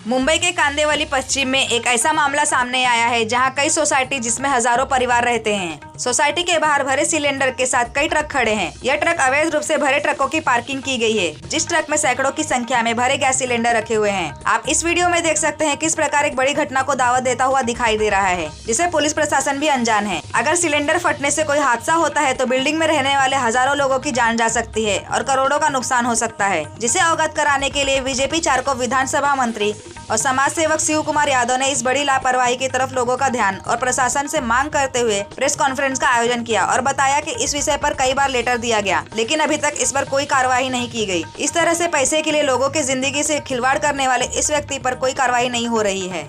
मुंबई के कांदिवली पश्चिम में एक ऐसा मामला सामने आया है जहां कई सोसाइटी जिसमें हजारों परिवार रहते हैं। सोसाइटी के बाहर भरे सिलेंडर के साथ कई ट्रक खड़े हैं। यह ट्रक अवैध रूप से भरे ट्रकों की पार्किंग की गई है, जिस ट्रक में सैकड़ों की संख्या में भरे गैस सिलेंडर रखे हुए हैं। आप इस वीडियो में देख सकते हैं किस प्रकार एक बड़ी घटना को दावत देता हुआ दिखाई दे रहा है, जिसे पुलिस प्रशासन भी अनजान है। अगर सिलेंडर फटने से कोई हादसा होता है तो बिल्डिंग में रहने वाले हजारों लोगों की जान जा सकती है और करोड़ों का नुकसान हो सकता है, जिसे अवगत कराने के लिए बीजेपी चारकों विधानसभा मंत्री और समाज सेवक शिव कुमार यादव ने इस बड़ी लापरवाही की तरफ लोगों का ध्यान और प्रशासन से मांग करते हुए प्रेस कॉन्फ्रेंस का आयोजन किया और बताया कि इस विषय पर कई बार लेटर दिया गया, लेकिन अभी तक इस पर कोई कार्रवाई नहीं की गई। इस तरह से पैसे के लिए लोगों की जिंदगी से खिलवाड़ करने वाले इस व्यक्ति पर कोई कार्रवाई नहीं हो रही है।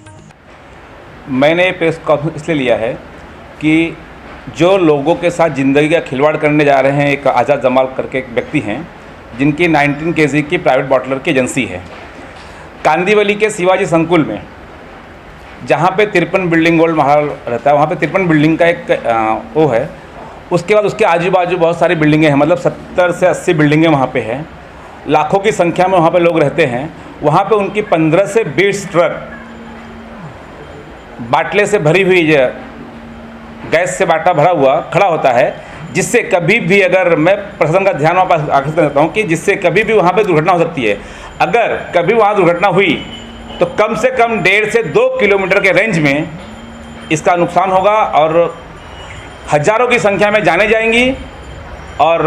मैंने प्रेस कॉन्फ्रेंस इसलिए लिया है कि जो लोगों के साथ ज़िंदगी का खिलवाड़ करने जा रहे हैं, एक आज़ाद जमाल करके एक व्यक्ति हैं जिनकी 19 kg की प्राइवेट बॉटलर की एजेंसी है। कांदिवली के शिवाजी संकुल में जहाँ पे 53 बिल्डिंग गोल्ड महल रहता है, वहाँ पे 53 बिल्डिंग का एक वो है। उसके बाद उसके आजू बाजू बहुत सारी बिल्डिंगें हैं, मतलब 70 से 80 बिल्डिंगें वहाँ पे हैं। लाखों की संख्या में वहाँ पे लोग रहते हैं। वहाँ पे उनकी 15 से 20 ट्रक बाटले से भरी हुई गैस से बाटा भरा हुआ खड़ा होता है, जिससे कभी भी, अगर मैं प्रशासन का ध्यान वापस आकर्षित करता हूँ कि जिससे कभी भी वहाँ पे दुर्घटना हो सकती है। अगर कभी वहाँ दुर्घटना हुई तो कम से कम 1.5 से 2 किलोमीटर के रेंज में इसका नुकसान होगा और हजारों की संख्या में जाने जाएंगी और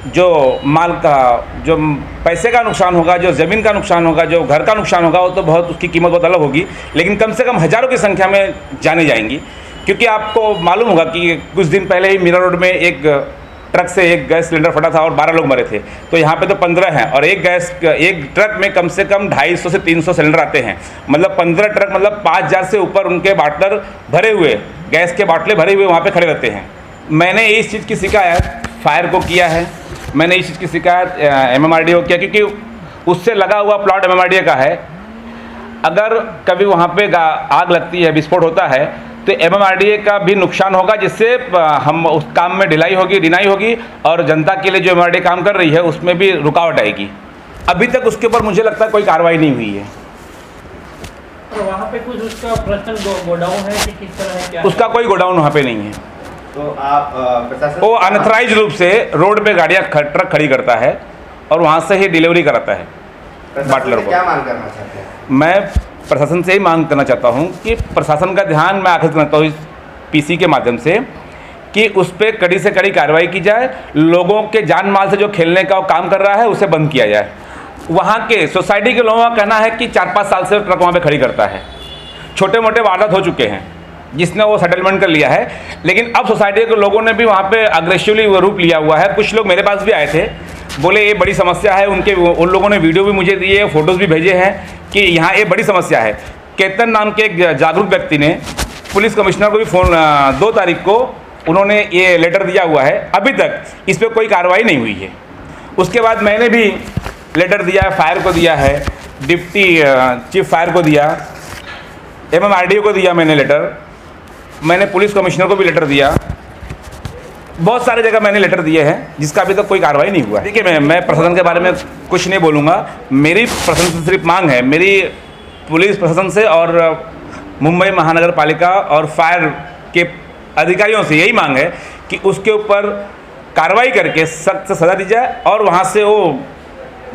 जो माल का, जो पैसे का नुकसान होगा, जो ज़मीन का नुकसान होगा, जो घर का नुकसान होगा, वो तो बहुत, उसकी कीमत बहुत अलग होगी, लेकिन कम से कम हजारों की संख्या में जाने जाएंगी। क्योंकि आपको मालूम होगा कि कुछ दिन पहले ही मीरा रोड में एक ट्रक से एक गैस सिलेंडर फटा था और 12 लोग मरे थे। तो यहाँ पे तो 15 हैं और एक ट्रक में कम से कम 250 से 300 सिलेंडर आते हैं। मतलब 15 ट्रक, मतलब 5000 से ऊपर उनके बाटलर भरे हुए, गैस के बाटले भरे हुए वहाँ पे खड़े रहते हैं। मैंने इस चीज़ की शिकायत फायर को किया है, मैंने इस चीज़ की शिकायत MMRDA को किया, क्योंकि उससे लगा हुआ प्लॉट MMRDA का है। अगर कभी वहाँ पे आग लगती है, विस्फोट होता है, तो MMRDA का भी नुकसान होगा, जिससे हम उस काम में ढिलाई होगी और जनता के लिए जो MMRDA काम कर रही है उसमें भी रुकावट आएगी। अभी तक उसके ऊपर मुझे लगता है कोई कार्रवाई नहीं हुई है। तो वहाँ पे कुछ उसका पर्सनल गोडाउन है कि किस तरह है, क्या उसका कोई गोडाउन वहाँ पे नहीं है। तो आप प्रशासन वो अनथराइज रूप से रोड पे गाड़ियाँ ट्रक खड़ी करता है और वहाँ से ही डिलीवरी कराता है बाटलर को। क्या मांग करना चाहते हैं? मैं प्रशासन से ही मांग करना चाहता हूं कि प्रशासन का ध्यान मैं आकर्षित करता हूं इस PC के माध्यम से कि उस पर कड़ी से कड़ी कार्रवाई की जाए। लोगों के जान माल से जो खेलने का काम कर रहा है उसे बंद किया जाए। वहां के सोसाइटी के लोगों का कहना है कि 4-5 साल से ट्रक वहाँ पे खड़ी करता है। छोटे मोटे वारदात हो चुके हैं जिसने वो सेटलमेंट कर लिया है, लेकिन अब सोसाइटी के लोगों ने भी वहाँ पे अग्रेसिवली वो रूप लिया हुआ है। कुछ लोग मेरे पास भी आए थे, बोले ये बड़ी समस्या है। उन लोगों ने वीडियो भी मुझे दिए, फोटोज़ भी भेजे हैं कि यहाँ ये बड़ी समस्या है। केतन नाम के एक जागरूक व्यक्ति ने पुलिस कमिश्नर को भी फ़ोन 2 तारीख को उन्होंने ये लेटर दिया हुआ है। अभी तक इस पर कोई कार्रवाई नहीं हुई है। उसके बाद मैंने भी लेटर दिया है, फायर को दिया है, डिप्टी चीफ फायर को दिया, MMRDA को दिया मैंने लेटर, मैंने पुलिस कमिश्नर को भी लेटर दिया। बहुत सारे जगह मैंने लेटर दिए हैं जिसका अभी तक कोई कार्रवाई नहीं हुआ है। देखिए, मैं प्रशासन के बारे में कुछ नहीं बोलूँगा। मेरी प्रशासन से सिर्फ मांग है, मेरी पुलिस प्रशासन से और मुंबई महानगर पालिका और फायर के अधिकारियों से यही मांग है कि उसके ऊपर कार्रवाई करके सख्त सज़ा दी जाए और वहाँ से वो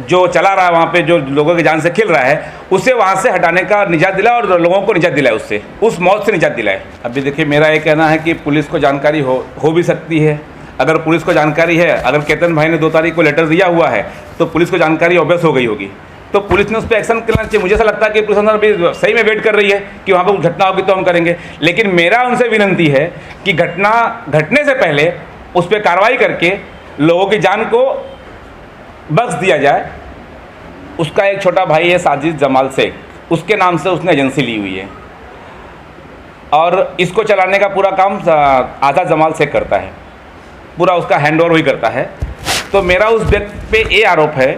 जो चला रहा है, वहाँ पे जो लोगों की जान से खेल रहा है, उसे वहाँ से हटाने का निजात दिलाए और लोगों को निजात दिलाए, उससे उस मौत से निजात दिलाए। अभी देखिए, मेरा ये कहना है कि पुलिस को जानकारी हो भी सकती है। अगर पुलिस को जानकारी है, अगर केतन भाई ने 2 तारीख को लेटर दिया हुआ है तो पुलिस को जानकारी ऑब्वियस हो गई होगी, तो पुलिस ने उस पर एक्शन करना चाहिए। मुझे ऐसा लगता है कि प्रशासन अभी सही में वेट कर रही है कि वहाँ पर कुछ घटना होगी तो हम करेंगे, लेकिन मेरा उनसे विनती है कि घटना घटने से पहले उस पर कार्रवाई करके लोगों की जान को बख्श दिया जाए। उसका एक छोटा भाई है साजिद जमाल शेख, उसके नाम से उसने एजेंसी ली हुई है और इसको चलाने का पूरा काम आज़ाद जमाल शेख करता है, पूरा उसका हैंड ओवर वही करता है। तो मेरा उस व्यक्ति पे ये आरोप है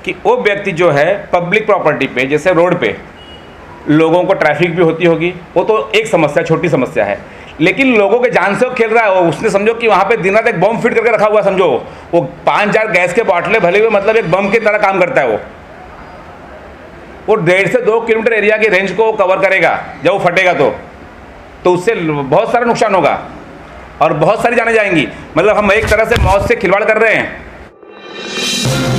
कि वो व्यक्ति जो है पब्लिक प्रॉपर्टी पे, जैसे रोड पे लोगों को ट्रैफिक भी होती होगी, वो तो एक समस्या, छोटी समस्या है, लेकिन लोगों के जान से वो खेल रहा है। वो उसने समझो कि वहाँ पे दिन रात एक बम फिट करके रखा हुआ, समझो वो 5000 गैस के बाटले भले हुए, मतलब एक बम की तरह काम करता है वो। वो 1.5 से 2 किलोमीटर एरिया की रेंज को कवर करेगा जब वो फटेगा तो उससे बहुत सारा नुकसान होगा और बहुत सारी जानें जाएंगी। मतलब हम एक तरह से मौत से खिलवाड़ कर रहे हैं।